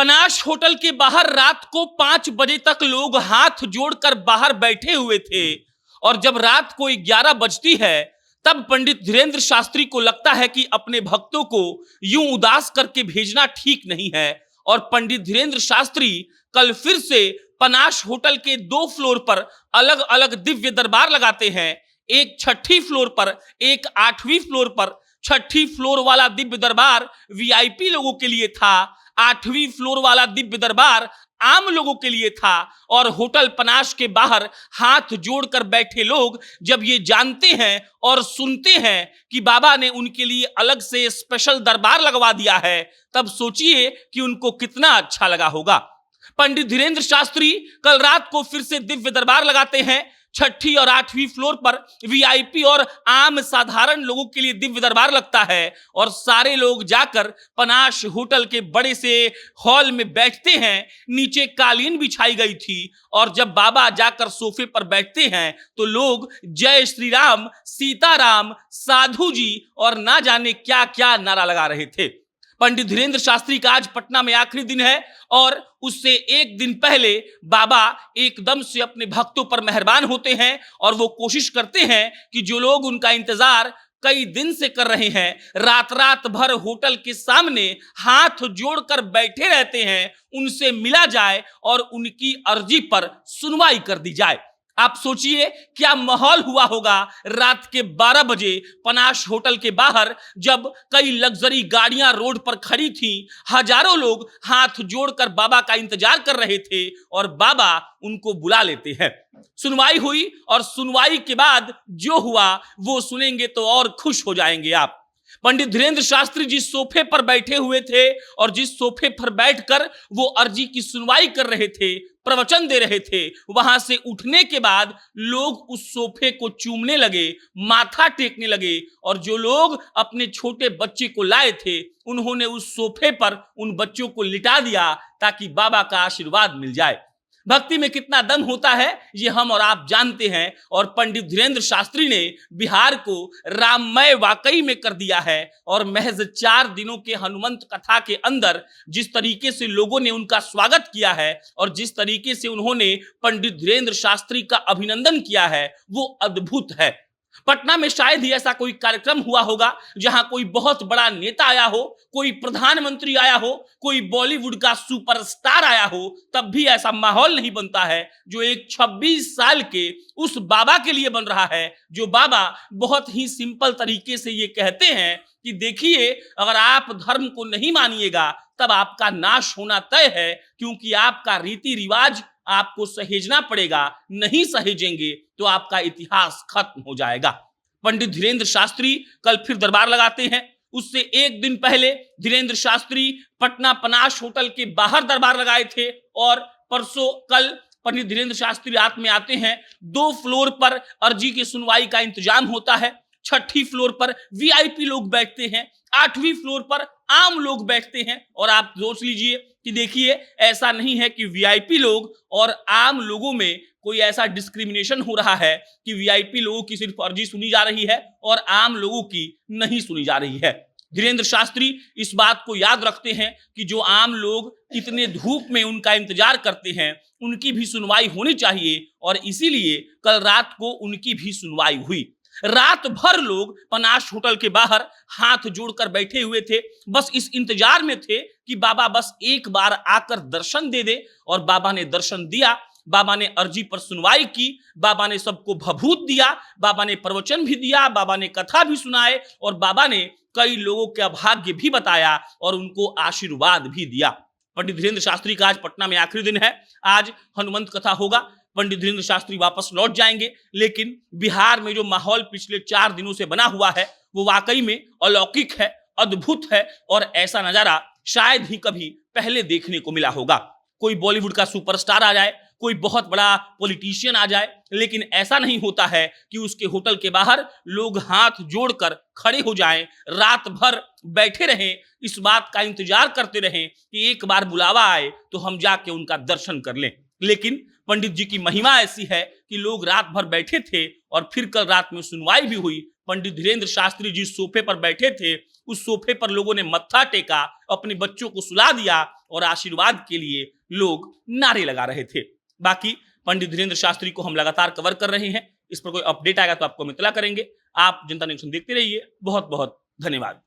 Panache hotel के बाहर रात को 5 बजे तक लोग हाथ जोड़कर बाहर बैठे हुए थे और जब रात को 11 बजती है तब पंडित धीरेन्द्र शास्त्री को लगता है कि अपने भक्तों को यूं उदास करके भेजना ठीक नहीं है और पंडित धीरेन्द्र शास्त्री कल फिर से पनाश होटल के 2 फ्लोर पर अलग अलग दिव्य दरबार लगाते हैं। एक 6ठी फ्लोर पर, एक 8वीं फ्लोर पर। 6ठी फ्लोर वाला दिव्य दरबार वीआईपी लोगों के लिए था, 8वीं फ्लोर वाला दिव्य दरबार आम लोगों के लिए था और होटल पनाश के बाहर हाथ जोड़कर बैठे लोग जब ये जानते हैं और सुनते हैं कि बाबा ने उनके लिए अलग से स्पेशल दरबार लगवा दिया है, तब सोचिए कि उनको कितना अच्छा लगा होगा। पंडित धीरेन्द्र शास्त्री कल रात को फिर से दिव्य दरबार लगाते हैं। 6ठी और 8वीं फ्लोर पर वीआईपी और आम साधारण लोगों के लिए दिव्य दरबार लगता है और सारे लोग जाकर पनाश होटल के बड़े से हॉल में बैठते हैं। नीचे कालीन बिछाई गई थी और जब बाबा जाकर सोफे पर बैठते हैं तो लोग जय श्री राम, सीताराम, साधु जी और ना जाने क्या क्या नारा लगा रहे थे। पंडित धीरेन्द्र शास्त्री का आज पटना में आखिरी दिन है और उससे एक दिन पहले बाबा एकदम से अपने भक्तों पर मेहरबान होते हैं और वो कोशिश करते हैं कि जो लोग उनका इंतजार कई दिन से कर रहे हैं, रात रात भर होटल के सामने हाथ जोड़कर बैठे रहते हैं, उनसे मिला जाए और उनकी अर्जी पर सुनवाई कर दी जाए। आप सोचिए क्या माहौल हुआ होगा रात के 12 बजे पनाश होटल के बाहर जब कई लग्जरी गाड़ियां रोड पर खड़ी थीं, हजारों लोग हाथ जोड़कर बाबा का इंतजार कर रहे थे और बाबा उनको बुला लेते हैं। सुनवाई हुई और सुनवाई के बाद जो हुआ वो सुनेंगे तो और खुश हो जाएंगे आप। पंडित धीरेन्द्र शास्त्री जिस सोफे पर बैठे हुए थे और जिस सोफे पर बैठकर वो अर्जी की सुनवाई कर रहे थे, प्रवचन दे रहे थे, वहां से उठने के बाद लोग उस सोफे को चूमने लगे, माथा टेकने लगे और जो लोग अपने छोटे बच्चे को लाए थे उन्होंने उस सोफे पर उन बच्चों को लिटा दिया ताकि बाबा का आशीर्वाद मिल जाए। भक्ति में कितना दम होता है ये हम और आप जानते हैं और पंडित धीरेन्द्र शास्त्री ने बिहार को राममय वाकई में कर दिया है और महज 4 दिनों के हनुमंत कथा के अंदर जिस तरीके से लोगों ने उनका स्वागत किया है और जिस तरीके से उन्होंने पंडित धीरेन्द्र शास्त्री का अभिनंदन किया है वो अद्भुत है। पटना में शायद ही ऐसा कोई कार्यक्रम हुआ होगा जहां कोई बहुत बड़ा नेता आया हो, कोई प्रधानमंत्री आया हो, कोई बॉलीवुड का सुपरस्टार आया हो, तब भी ऐसा माहौल नहीं बनता है जो एक 26 साल के उस बाबा के लिए बन रहा है। जो बाबा बहुत ही सिंपल तरीके से ये कहते हैं कि देखिए अगर आप धर्म को नहीं मानिएगा तब आपका नाश होना तय है, क्योंकि आपका रीति रिवाज आपको सहेजना पड़ेगा, नहीं सहेजेंगे तो आपका इतिहास खत्म हो जाएगा। पंडित धीरेन्द्र शास्त्री कल फिर दरबार लगाते हैं। उससे एक दिन पहले धीरेन्द्र शास्त्री पटना पनाश होटल के बाहर दरबार लगाए थे और परसों कल पंडित धीरेन्द्र शास्त्री रात में आते हैं। 2 फ्लोर पर अर्जी की सुनवाई का इंतजाम होता है। 6ठी फ्लोर पर वीआईपी लोग बैठते हैं, 8वीं फ्लोर पर आम लोग बैठते हैं और आप सोच लीजिए कि देखिए ऐसा नहीं है कि वीआईपी लोग और आम लोगों में कोई ऐसा डिस्क्रिमिनेशन हो रहा है कि वीआईपी लोगों की सिर्फ अर्जी सुनी जा रही है और आम लोगों की नहीं सुनी जा रही है। धीरेन्द्र शास्त्री इस बात को याद रखते हैं कि जो आम लोग इतने धूप में उनका इंतजार करते हैं उनकी भी सुनवाई होनी चाहिए और इसीलिए कल रात को उनकी भी सुनवाई हुई। रात भर लोग पनाश होटल के बाहर हाथ जोड़कर बैठे हुए थे, बस इस इंतजार में थे कि बाबा बस एक बार आकर दर्शन दे दे और बाबा ने दर्शन दिया। बाबा ने अर्जी पर सुनवाई की, बाबा ने सबको भभूत दिया, बाबा ने प्रवचन भी दिया, बाबा ने कथा भी सुनाए और बाबा ने कई लोगों का भाग्य भी बताया और उनको आशीर्वाद भी दिया। पंडित धीरेन्द्र शास्त्री का आज पटना में आखिरी दिन है। आज हनुमंत कथा होगा, पंडित धीरेन्द्र शास्त्री वापस लौट जाएंगे, लेकिन बिहार में जो माहौल पिछले 4 दिनों से बना हुआ है वो वाकई में अलौकिक है, अद्भुत है और ऐसा नजारा शायद ही कभी पहले देखने को मिला होगा। कोई बॉलीवुड का सुपरस्टार आ जाए, कोई बहुत बड़ा पॉलिटिशियन आ जाए, लेकिन ऐसा नहीं होता है कि उसके होटल के बाहर लोग हाथ जोड़कर खड़े हो जाएं, रात भर बैठे रहें, इस बात का इंतजार करते रहें कि एक बार बुलावा आए तो हम जाके उनका दर्शन कर लें। लेकिन पंडित जी की महिमा ऐसी है कि लोग रात भर बैठे थे और फिर कल रात में सुनवाई भी हुई। पंडित धीरेन्द्र शास्त्री जिस सोफे पर बैठे थे उस सोफे पर लोगों ने मत्था टेका, अपने बच्चों को सुला दिया और आशीर्वाद के लिए लोग नारे लगा रहे थे। बाकी पंडित धीरेन्द्र शास्त्री को हम लगातार कवर कर रहे हैं, इस पर कोई अपडेट आएगा तो आपको हम इत्तला करेंगे। आप जनता न्यूज़ देखते रहिए। बहुत बहुत धन्यवाद।